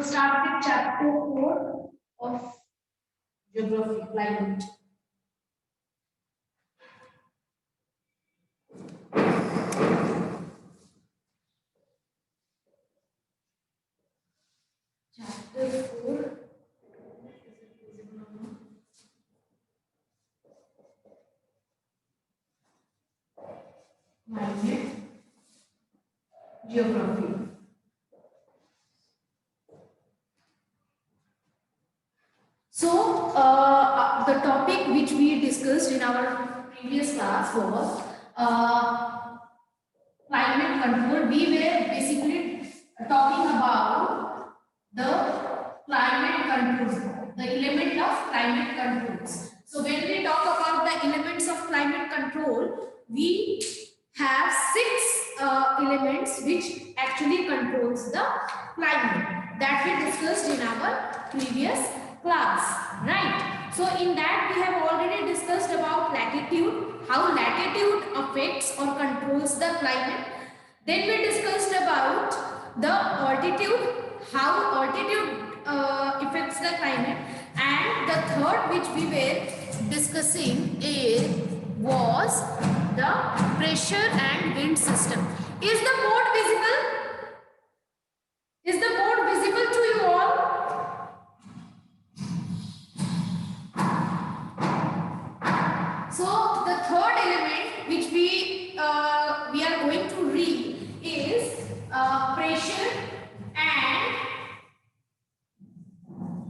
start with chapter 4 of geography, climate. Chapter 4. Climate, geography. So, the topic which we discussed in our previous class was climate control. We were basically talking about the climate control, the element of climate controls. So, when we talk about the elements of climate control, we have six elements which actually controls the climate that we discussed in our previous class, right? So in that we have already discussed about latitude, how latitude affects or controls the climate. Then we discussed about the altitude, how altitude affects the climate, and the third which we were discussing was the pressure and wind system. Is the board visible? Is the board visible to you all? So the third element which we are going to read is pressure and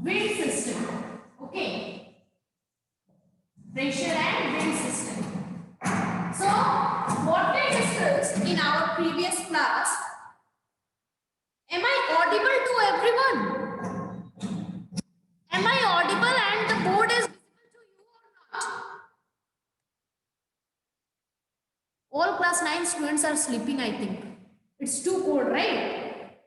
wind system. Okay, pressure and wind system. So what we discussed in our previous class. Am I audible to everyone? Am I audible and the board is visible to you or not? All class 9 students are sleeping, I think. It's too cold, right?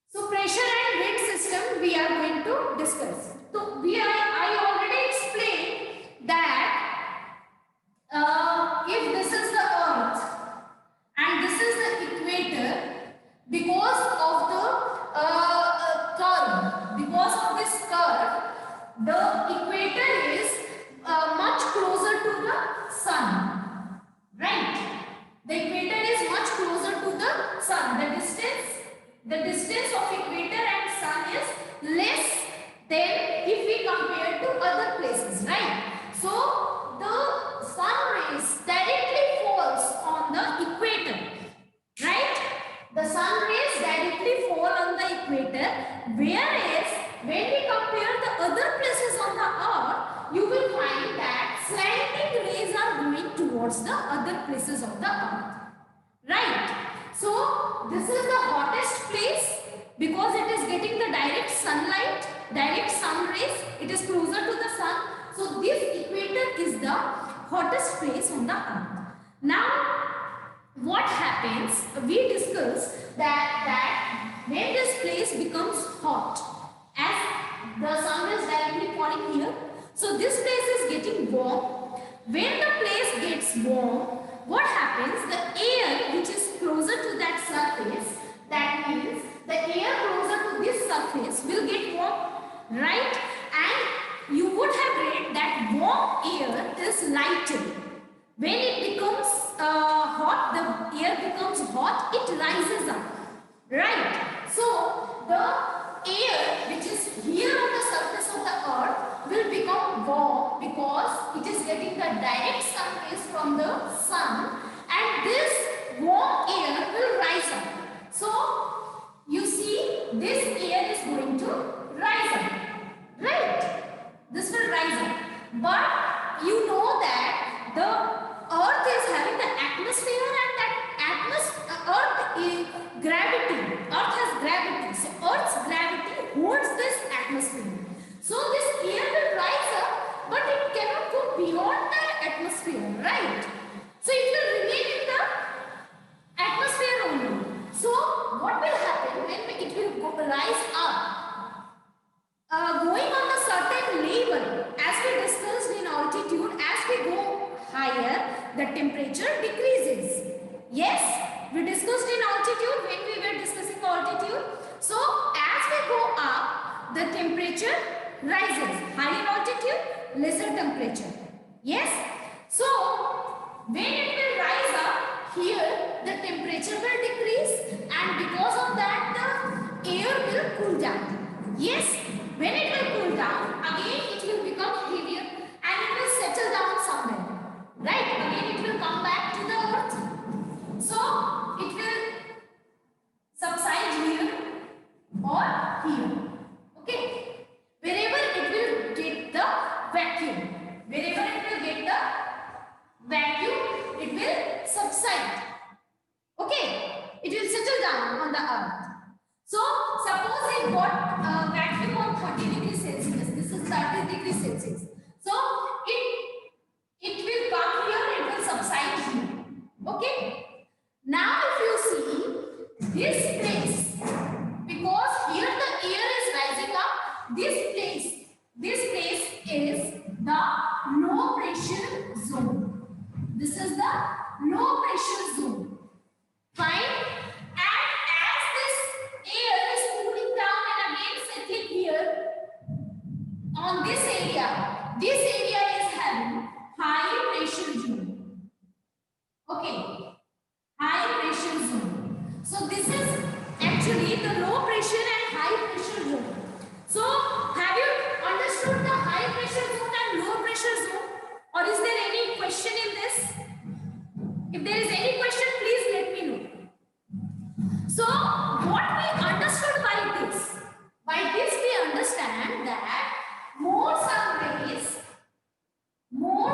So pressure and wind system we are going to discuss. So I already explained that if this is the earth and this is the equator, because of the this curve, the equator is much closer to the sun, right? The equator is much closer to the sun. The distance of equator and sun is less than if we compare to other places, right? So the sun rays directly falls on the equator, right? The sun rays directly fall on the equator, whereas when we compare the other places on the earth, you will find that slanting rays are going towards the other places of the earth, right? So this is the hottest place because it is getting the direct sunlight, direct sun rays, it is closer to the sun. So this equator is the hottest place on the earth. Now what happens, we discussed that when this place becomes hot, as the sun is directly falling here, so this place is getting warm. When the place gets warm, what happens, the air which is closer to that surface, that means the air closer to this surface will get warm, right? And you would have read that warm air is lighter. When it becomes hot, the air becomes hot, it rises up, right? So the air which is here on the surface of the earth will become warm because it is getting the direct sun rays from the sun, and this warm air will rise up. So you see this air is going to rise up, right? This will rise up. But you know that the earth is having the atmosphere, and that earth is gravity. Earth has gravity. So earth's gravity holds this atmosphere. So this air will rise up, but it cannot go beyond the atmosphere, right? So it will remain in the atmosphere only. So what will happen when it will rise up? Going on a certain level, as we discussed in altitude, as we go higher, the temperature decreases. Yes, we discussed in altitude when we were discussing altitude. So temperature rises. Higher altitude, lesser temperature. Yes? So, when it will rise up, here the temperature will decrease, and because of that the air will cool down. Yes? When it will cool down, again it will become heavier and it will settle down somewhere. Right? Again it will come back to the earth. So, it will subside here or here. Okay? Wherever it will get the vacuum. Wherever it will get the vacuum, it will subside. Okay? It will settle down on the earth. So, suppose it got vacuum on 30 degrees Celsius. This is 30 degrees Celsius. So, it will come here, it will subside here. Okay? Now, if you see this place, because here the air is rising up, this place is the low pressure zone. This is the low pressure zone. Fine? And as this air is cooling down and again settling here, on this area is having high pressure zone. Okay, high pressure zone. So this is actually the low pressure and high pressure zone. So have you understood the high pressure zone and low pressure zone? Or is there any question in this? If there is any question, please let me know. So what we understood by this? By this we understand that more sun rays, low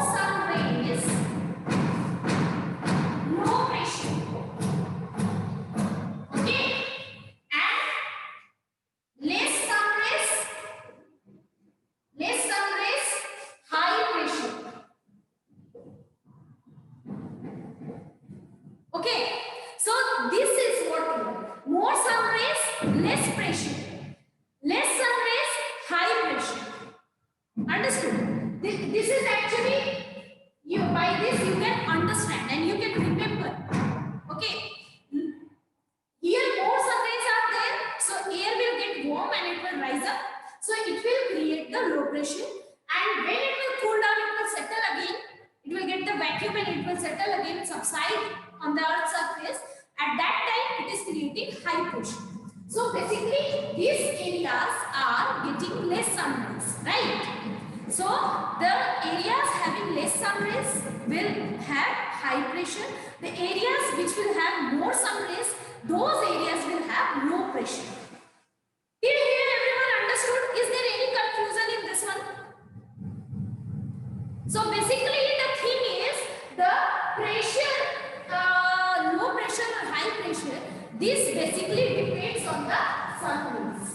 pressure. Okay? And less sun rays, high pressure. Okay? So this is what more sun rays, less pressure. Less sun rays, high pressure. Understood? This is actually, by this you can understand and you can remember. Okay? Here more sun rays are there, so air will get warm and it will rise up. So it will create the low pressure, and when it will cool down, it will settle again. It will get the vacuum and it will settle again, subside on the earth's surface. At that time, it is creating high pressure. So basically, these areas are getting less sun rays, right? So the areas having less sun rays will have high pressure. The areas which will have more sun rays, those areas will have low pressure. Till here everyone understood? Is there any confusion in this one? So basically the thing is the pressure, low pressure or high pressure, this basically depends on the sun rays.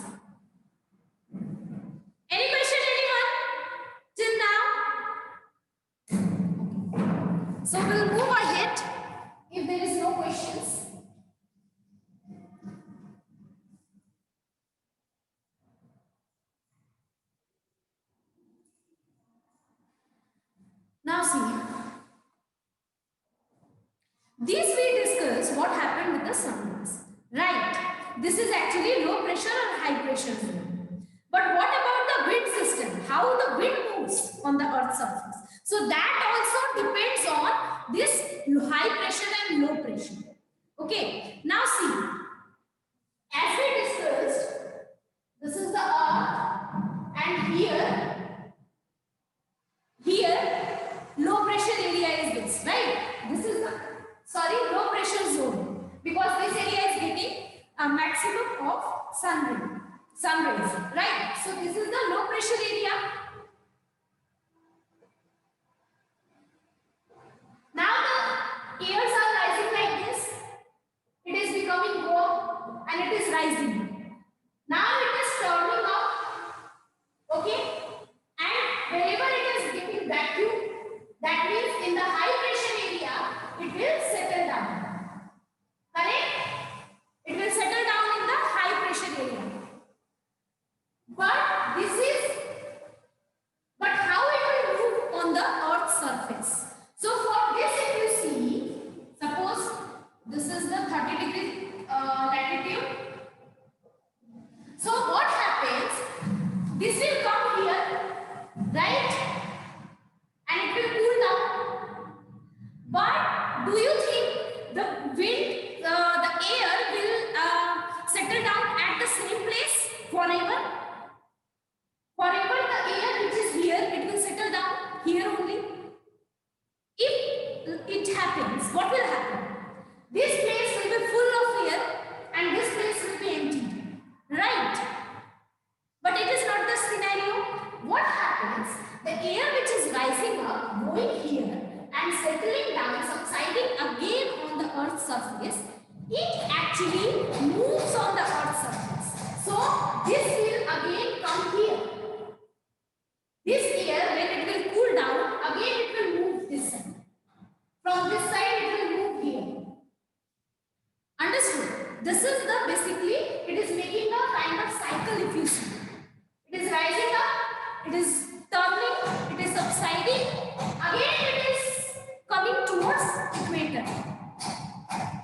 Any question anyone? Till now? So we'll move ahead if there is no questions. Now see, this we discussed what happened with the sun rays, right? This is actually low pressure or high pressure zone. But what about the wind system? How the wind moves on the earth's surface? So that also depends on this high pressure and low pressure. Okay, now see, as we discussed, this is the earth and here low pressure area is this, right? This is the, low pressure zone, because this area is getting a maximum of sun rays, right? So this is the low pressure area. Now the airs are rising like this. It is becoming warm and it is rising. Now it is turning up, okay? And wherever it is getting vacuum, that means in the high pressure area, it will settle down. Correct? It will settle down in the high pressure area. But how it will move on the earth's surface? So for this, if you see, suppose this is the 30 degree latitude do you think the wind, the air will settle down at the same place forever? Forever the air which is here, it will settle down here only. If it happens, what will happen? This place will be full of air and this place will be empty. Right? But it is not the scenario. What happens? The air which is rising up, going here and settling down, subsiding again on the earth's surface, it actually moves on the earth's surface. So this will again come here. This air, when it will cool down, again it will move this side. From this side it will move here. Understood? This is the basically, it is making a kind of cycle if you see. It is rising up, it is turning, it is subsiding, again it is coming towards equator.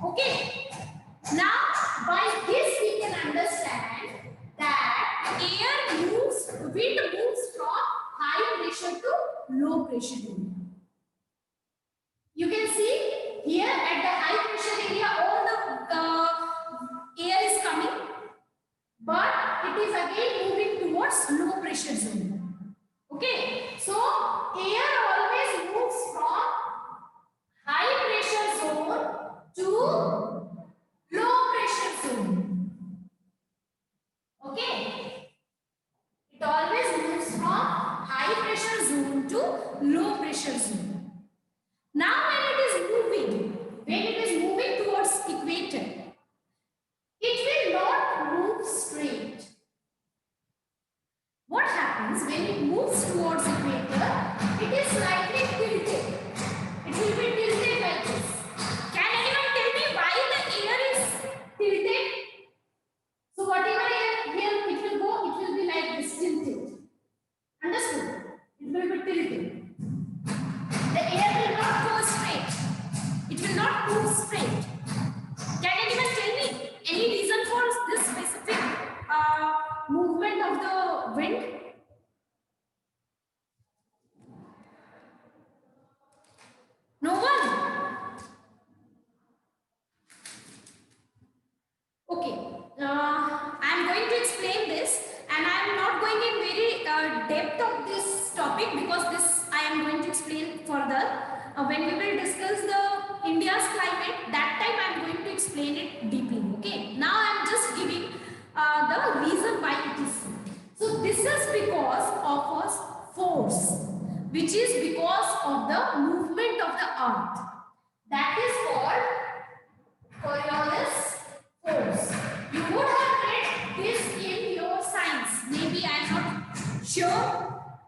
Okay. Now by this we can understand that air moves, wind moves from high pressure to low pressure area. You can see here at the high pressure area all the air is coming, but it is again moving towards low pressure zone. Okay, so air always moves from high pressure zone to low pressure zone. Okay, it always moves from high pressure zone to low pressure zone. Now when it is moving towards equator, it will not move straight. What happens when it moves towards equator? It is slightly tilted. It will be tilted like this. Can anyone tell me why the air is tilted? So whatever air here it will go, it will be like this, tilted. Understood? It will be tilted. The air will not go straight. It will not move straight. Can anyone tell me any reason for this specific movement of the wind? No one? Okay. I am going to explain this, and I am not going in very depth of this topic because this I am going to explain further. When we will discuss the India's climate, that time I am going to explain it deeply. Okay. Now I am just giving the reason why it is so. So this is because of a force, which is because of the movement of the earth. That is called Coriolis Force. You would have read this in your science. Maybe I am not sure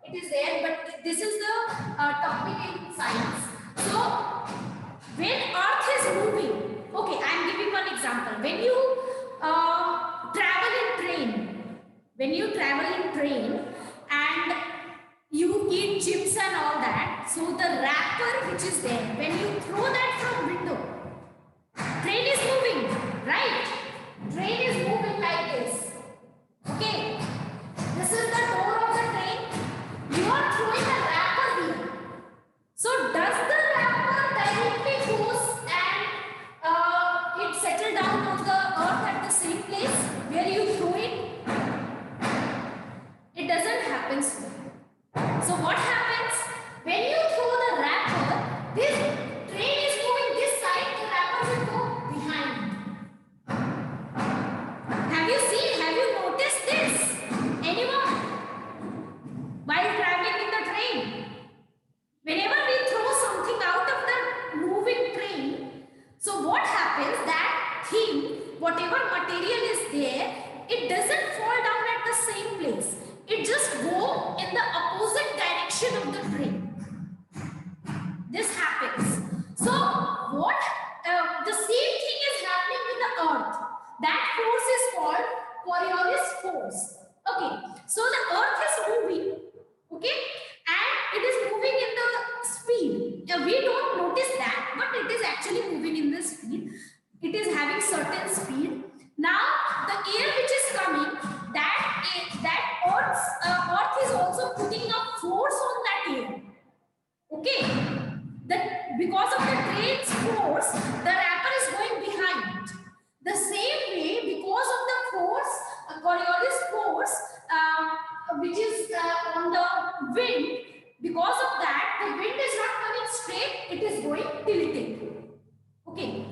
it is there, but this is the topic in science. So when earth is moving, okay, I am giving one example. When you travel in train and you eat chips and all that, so the wrapper which is there, when you throw that from window, train is moving, right? Train is moving like this. Okay, this is the door of the train. You are throwing a wrapper here. So does the wrapper directly goes and it settle down on the earth at the same place where you throw it? It doesn't happen so. So what happens when you throw the wrapper? This train is moving this side, the wrapper will go behind. Have you seen? Have you noticed this? Anyone? While traveling in the train, whenever we throw something out of the moving train, so what happens? That thing, whatever material is there, it doesn't fall down at the same place. It just go in the opposite direction of the train. This happens. So what? The same thing is happening with the earth. That force is called Coriolis Force. Okay. So the earth is moving. Okay. And it is moving in the speed. We don't notice that, but it is actually moving in the speed. It is having certain speed. Now the air which is coming, earth is also putting a force on that air. Okay, because of the train's force, the wrapper is going behind. The same way, because of the force, Coriolis force, which is on the wind, because of that, the wind is not coming straight, it is going tilting. Okay.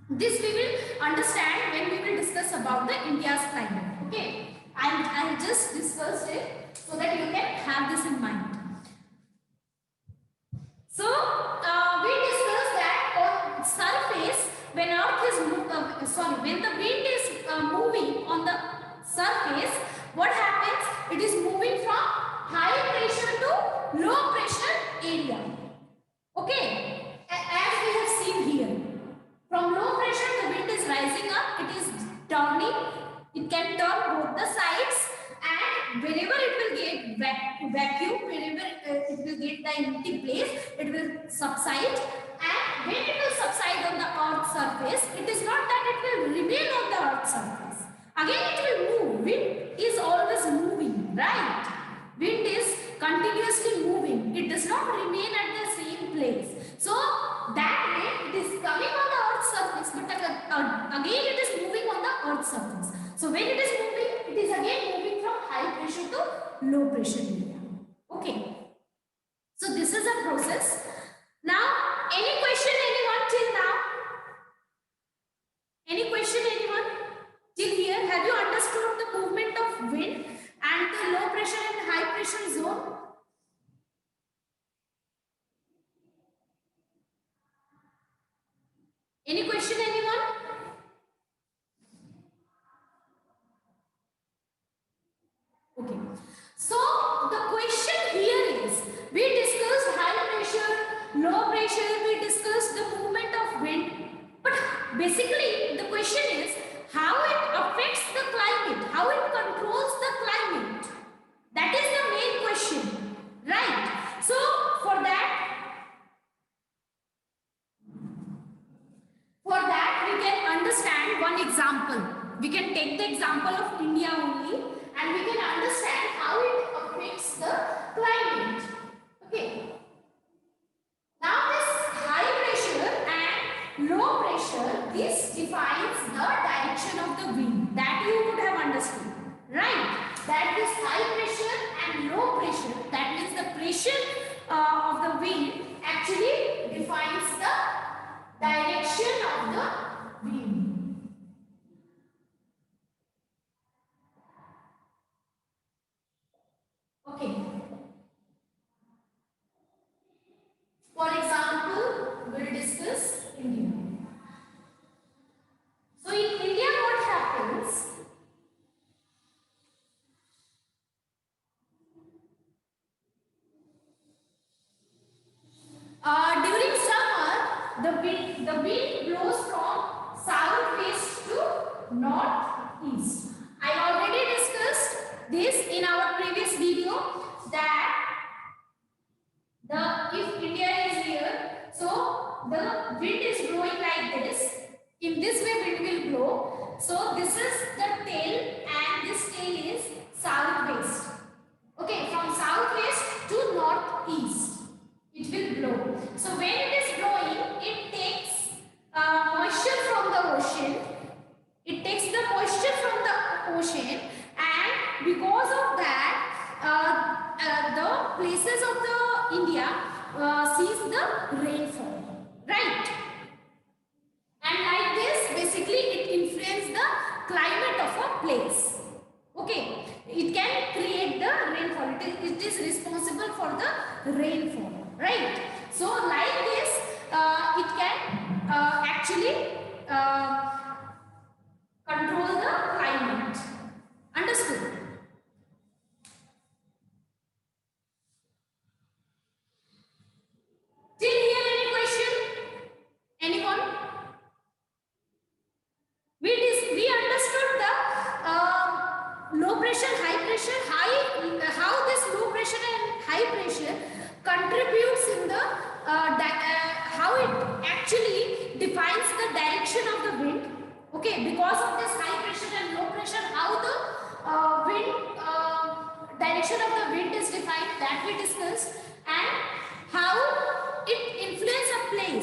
This we will understand when we will discuss about the India's climate. Okay. I just discussed it so that you can have this in mind. So, we discussed that on surface, when when the wind is moving on the surface, what happens? It is moving from high pressure to low pressure area. Okay, as we have seen here, from low pressure the wind is rising up, it is turning, it can turn both the sides, and wherever it will get vacuum, wherever it will get the empty place, it will subside, and when it will subside on the earth's surface, it is not that it will remain on the earth's surface. Again it will move. Wind is always moving, right? Wind is continuously moving. It does not remain at the same place. So that way it is coming on the earth's surface, but again it is moving on the earth's surface. So when it is moving, it is again moving from high pressure to low pressure area. Okay. So this is a process. Now, any question anyone till now? Any question anyone? Till here, have you understood the movement of wind and the low pressure and high pressure zone? Any question anyone? Okay. So the question here is, we discussed high pressure, low pressure, we discussed the movement of wind, but basically the question is how it affects the climate, how it controls the climate. That is the main question, right? So for that we can understand one example. We can take the example of India only, and we can understand how it affects the climate. Okay. Now this high pressure and low pressure, this defines the direction of the wind. That you would have understood, right? That this high pressure and low pressure, that means the pressure of the wind actually defines the direction of the wind. Okay. For example, we'll discuss India. So in India, what happens? During summer, the wind blows from southwest to northeast. I already discussed this in our previous video that if India is here, so the wind is blowing like this. In this way wind will blow. So this is the tail and this tail is southwest. Okay, from southwest to northeast it will blow. So when it is blowing, it takes moisture from the ocean. It takes the moisture from the ocean, and because of that the places of the India sees the rainfall, right? And like this, basically it influences the climate of a place. Okay, it can create the rainfall. It is responsible for the rainfall, right? So like this, it can actually control the climate. Understood? Till here, any question? Anyone? We understood the low pressure, high pressure, how this low pressure and high pressure contributes in the how it actually defines the direction of the wind. Okay, because of this high pressure and low pressure, how the wind direction of the wind is defined, that we discussed, and how it influences a place.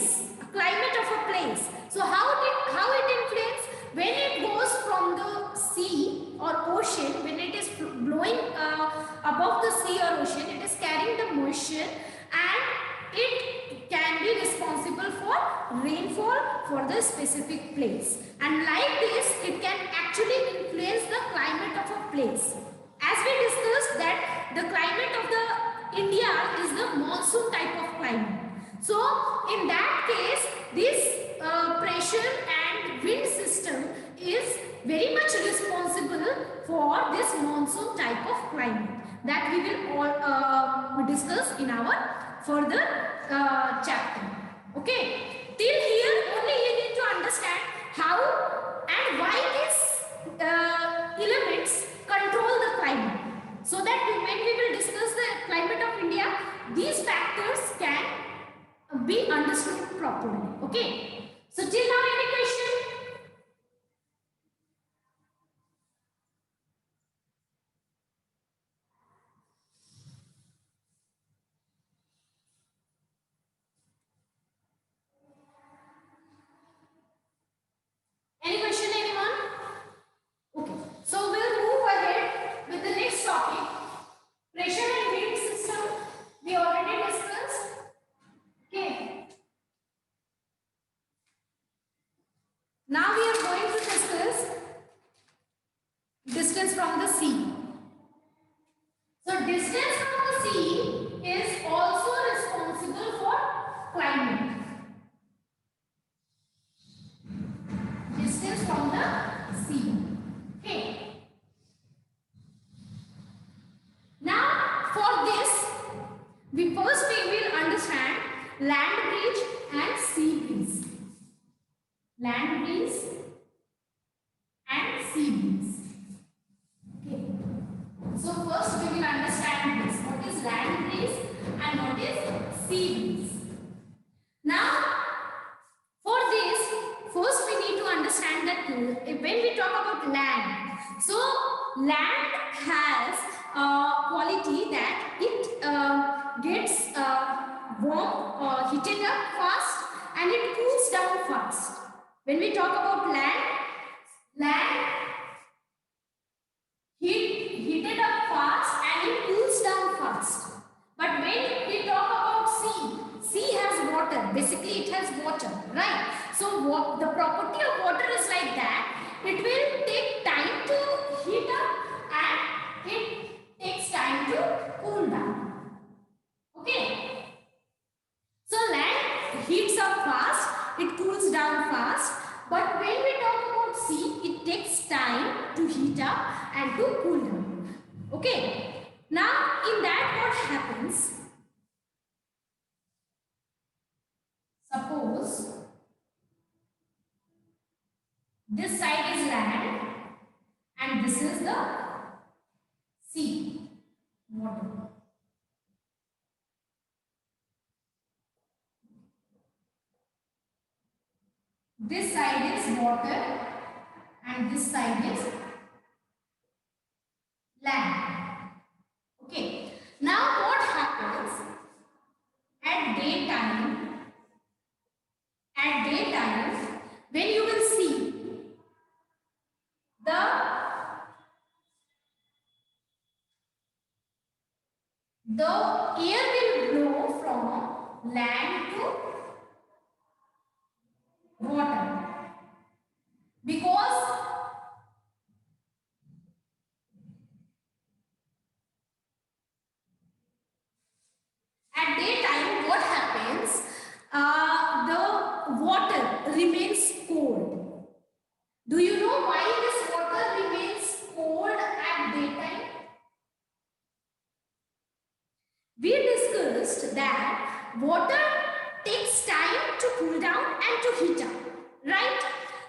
for rainfall for the specific place. And like this, it can actually influence the climate of a place. As we discussed that the climate of the India is the monsoon type of climate. So in that case, this pressure and wind system is very much responsible for this monsoon type of climate that we will all discuss in our further chapter. Okay, till here only you need to understand how and why these elements control the climate, so that when we will discuss the climate of India, these factors can be understood properly. Okay, so till now any question? Any question, anyone? Okay, so we'll move ahead with the next topic. Pressure and wind system we already discussed. Okay. Now we are going to discuss distance from the sea. So distance from the sea is also responsible for climate. Distance from the sea. Okay. Now for this, we will understand land bridge and sea breeze. Land breeze and sea breeze. Okay. So first we will understand this. What is land breeze and what is sea breeze? Now for this, first we need to understand that when we talk about land, so land has a quality that it gets warm or heated up fast and it cools down fast. When we talk about land heated up fast and it cools down fast. But when we talk about sea has water. Basically, it has water, right? So the property of water is like that. It will take time to heat up and it takes time to cool down. Okay. So land heats up fast, it cools down fast. But when we talk about sea, it takes time to heat up and to cool down. Okay. Now in that what happens? Suppose this side is land and this is the sea, water. This side is water and this side is land. Okay. Now what happens at daytime? At daytime, when you will see the air will blow from land to water, because at daytime what happens, the water remains cold. Do you know why this water remains cold at daytime? We discussed that water takes time to cool down and to heat up, right?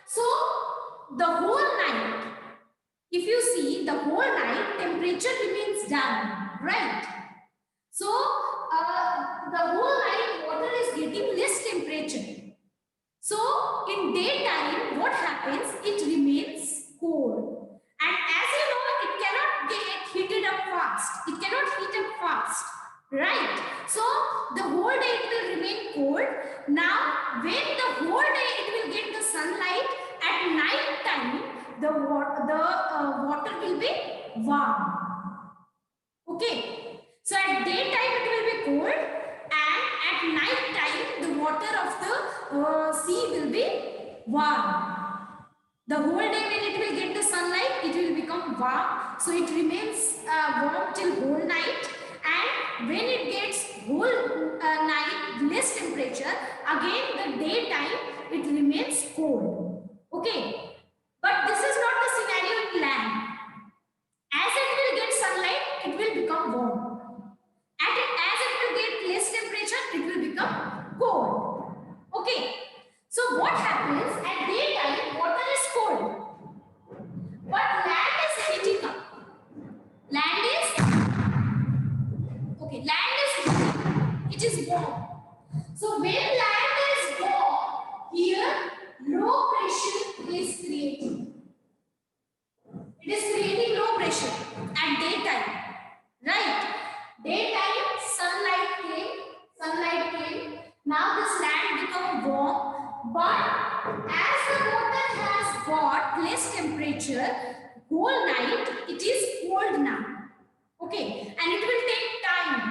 So the whole night, if you see, the whole night temperature remains down, right? So the whole night water is getting less temperature. So in daytime what happens? It remains cold. And as you know, it cannot get heated up fast. It cannot heat up fast. Right. So the whole day it will remain cold. Now when the whole day it will get the sunlight, at night time the water will be warm. Okay. So at daytime it will be cold and at night time the water of the sea will be warm. The whole day when it will get the sunlight, it will become warm. So it remains warm till whole night. And when it gets whole night less temperature, again the daytime it remains cold. Okay. But this is not the scenario in land. As it will get sunlight, it will become warm. And as it will get less temperature, it will become cold. Okay. So what happens at daytime? Water is cold, but land is heating up. Land is okay. Land is heating. It is warm. So when land is warm, here low pressure is creating. It is creating low pressure at daytime, right? Daytime, sunlight came. Now this land become warm, but as the water has got less temperature, whole night it is cold now. Okay, and it will take time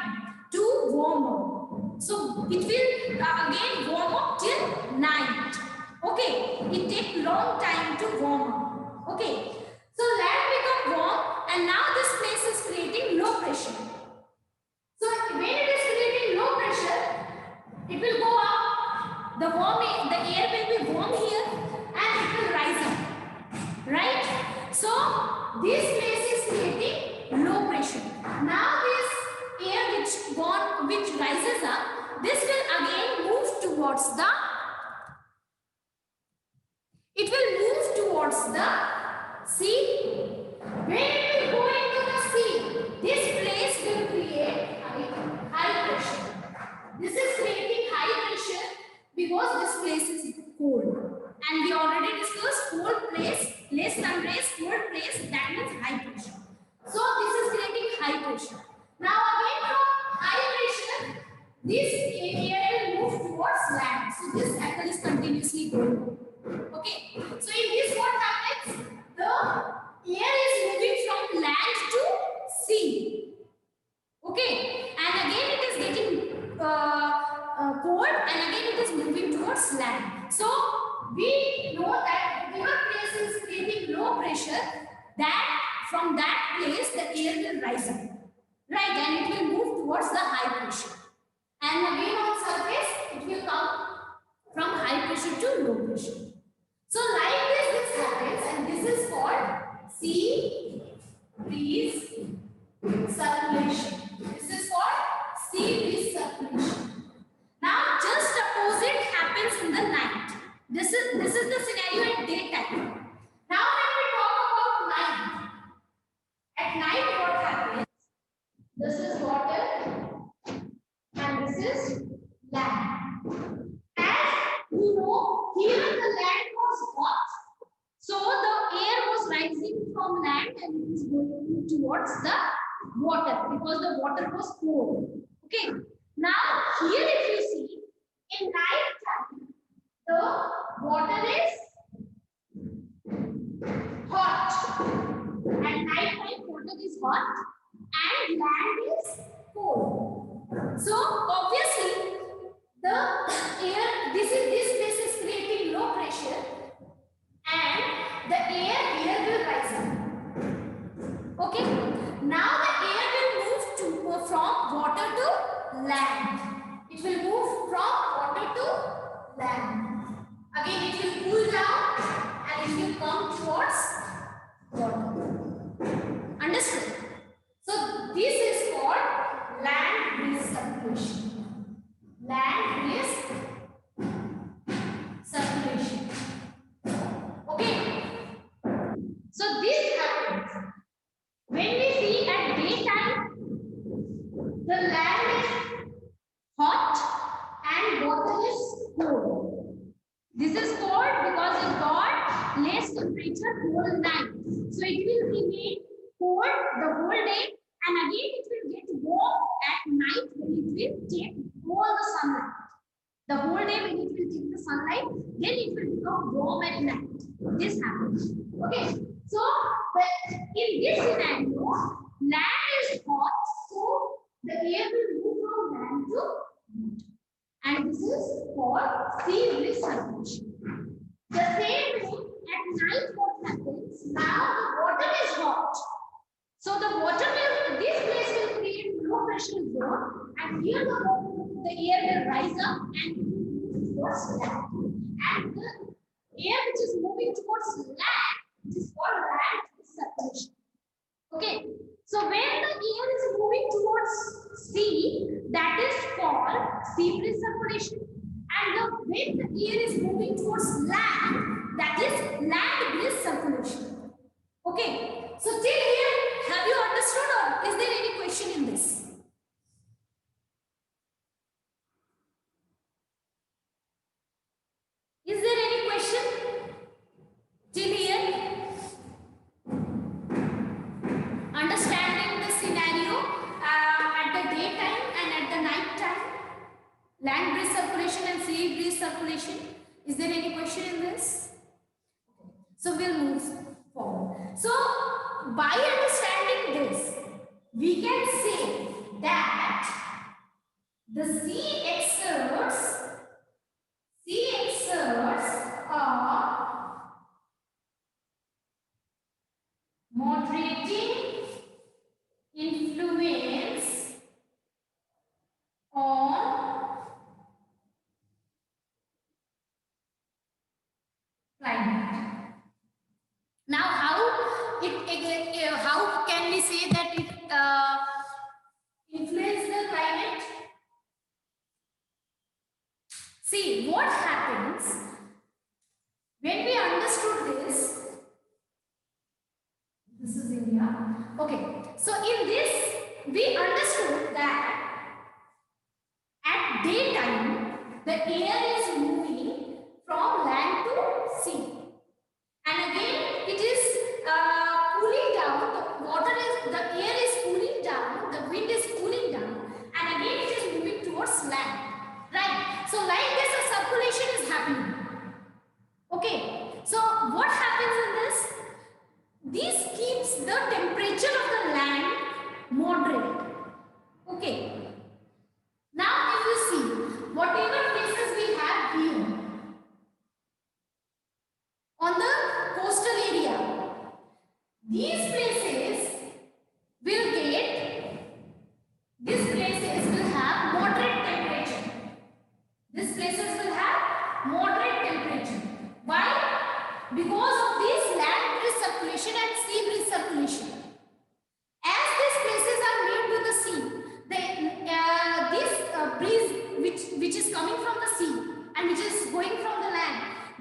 to warm up. So it will again warm up till night. Okay, it takes long time to warm up. Okay. So land become warm and now this place is creating low pressure. So when it is creating low pressure, it will go up. The air will be warm here and it will rise up. Right? So this place is creating low pressure. Now this air which rises up, this will again move towards the sea. When it will go into the sea, this place will create high pressure. This is creating high pressure because this place is cold. And we already discussed cold place, less sun rays, cold place, that means high pressure. So this is creating high pressure. Now again from high pressure, this air will move towards land. So this cycle is continuously going on. Okay, so in this what happens? The air is moving from land to sea. Okay, and again it is getting cold and again it is moving towards land. So we know that whatever place is creating low pressure, that from that place the air will rise up. Right, and it will move towards the high pressure. And again on surface it will come from high pressure to low pressure. So like this happens and this is called sea breeze circulation. This is called sea breeze circulation. Now just opposite happens in the night. This is the scenario at daytime. Now when we talk about night, at night what happens? This is water and this is land. As you know, here the land was hot, so the air was rising from land and it is going towards the water because the water was cold. Okay. Now here if you see, in night time, the water is hot. At night time, water is hot and land is cold. So obviously the air, this place is creating low pressure and the air here will rise up. Okay. Now the air will move from water to land. It will move from water to land. Again it will cool down and it will come towards water. Understood? So this is called land breeze circulation. Land breeze circulation. Okay. So this happens when we see at daytime the land is hot and water is cold. This is cold because it got less temperature whole night. So it will remain cold the whole day and again it will get warm at night when it will take all the sunlight. The whole day when it will take the sunlight, then it will become warm at night. This happens. Okay. So in this scenario, land is hot, so the air will move from land to water. and this is called sea breeze circulation. The same way at night what happens? Now the water is hot. So the water will, this place will create low pressure zone, and here the air will rise up and move towards land. And the air which is moving towards land, which is called land circulation. Okay. So when the air is moving towards sea, that is called sea breeze circulation. And when the air is moving towards land, that is land breeze circulation. Okay. So till here, have you understood, or is there any question in this? Is there any question till here? Understanding the scenario at the daytime and at the night time, land breeze circulation and sea breeze circulation. Is there any question in this? So we'll move forward. So by understanding this, we can say that the sea exerts a moderating influence on climate. Now, how can we say that it influences the climate? See, what happens when we understood this? This is India. Okay, so in this we understood that at daytime the air is moving from land to sea, and again it is cooling down. The air is cooling down. The wind is cooling down, and again it is moving towards land. Right. So like this, a circulation is happening. Okay. So what happens in this? This keeps the temperature of the land moderate. Okay. Now if you see, whatever places we have here on the coastal area, these places will have moderate temperature. These places will have moderate temperature. Why? Because of this land breeze circulation and sea breeze circulation. As these places are near to the sea, this breeze which is coming from the sea and which is going from the land,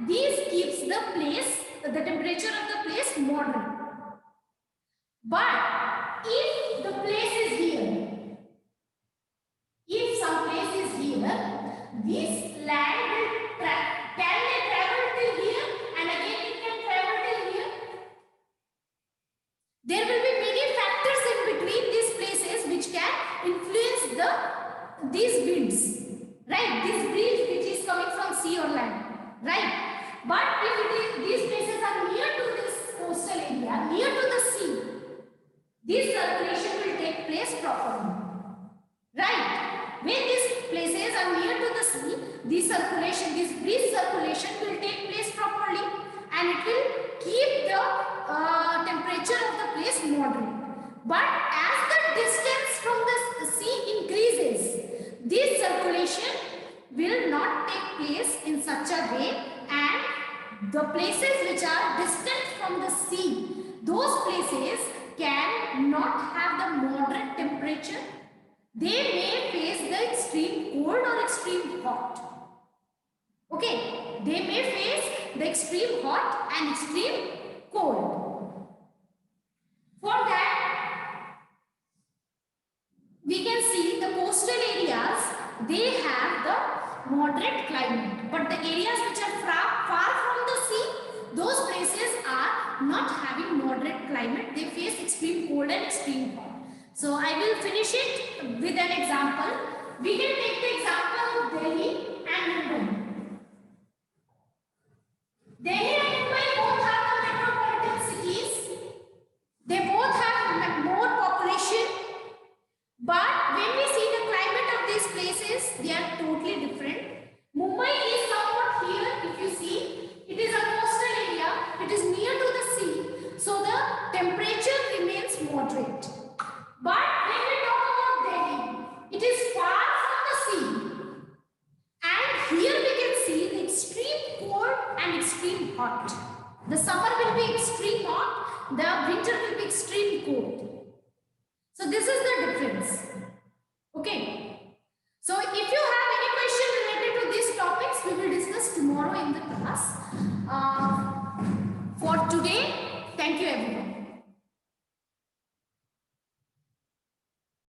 this keeps the temperature of the place moderate. But if the place is here, if some place is here, this land will can they travel till here, and again it can travel till here? There will be many factors in between these places which can influence these winds, right? This breeze which is coming from sea or land, right? But if these places are near to this coastal area, near to the sea, this circulation will take place properly, right? When these places are near to the sea, this breeze circulation will take place properly, and it will keep the temperature of the place moderate. But as the distance from the sea increases, this circulation will not take place in such a way, and the places which are distant from the sea, those places can not have the moderate temperature. They may face the extreme cold or extreme hot. Okay, they may face the extreme hot and extreme cold. For that, we can see the coastal areas, they have the moderate climate. But the areas which are far from the sea, those places are not having moderate climate. They face extreme cold and extreme hot. So I will finish it with an example. We can take the example of Delhi and Mumbai. Delhi and Mumbai both are the metropolitan cities. They both have more population. But when we see the climate of these places, they are totally different. hot. The summer will be extreme hot, the winter will be extreme cold. So this is the difference. Okay. So if you have any question related to these topics, we will discuss tomorrow in the class. For today, thank you everyone.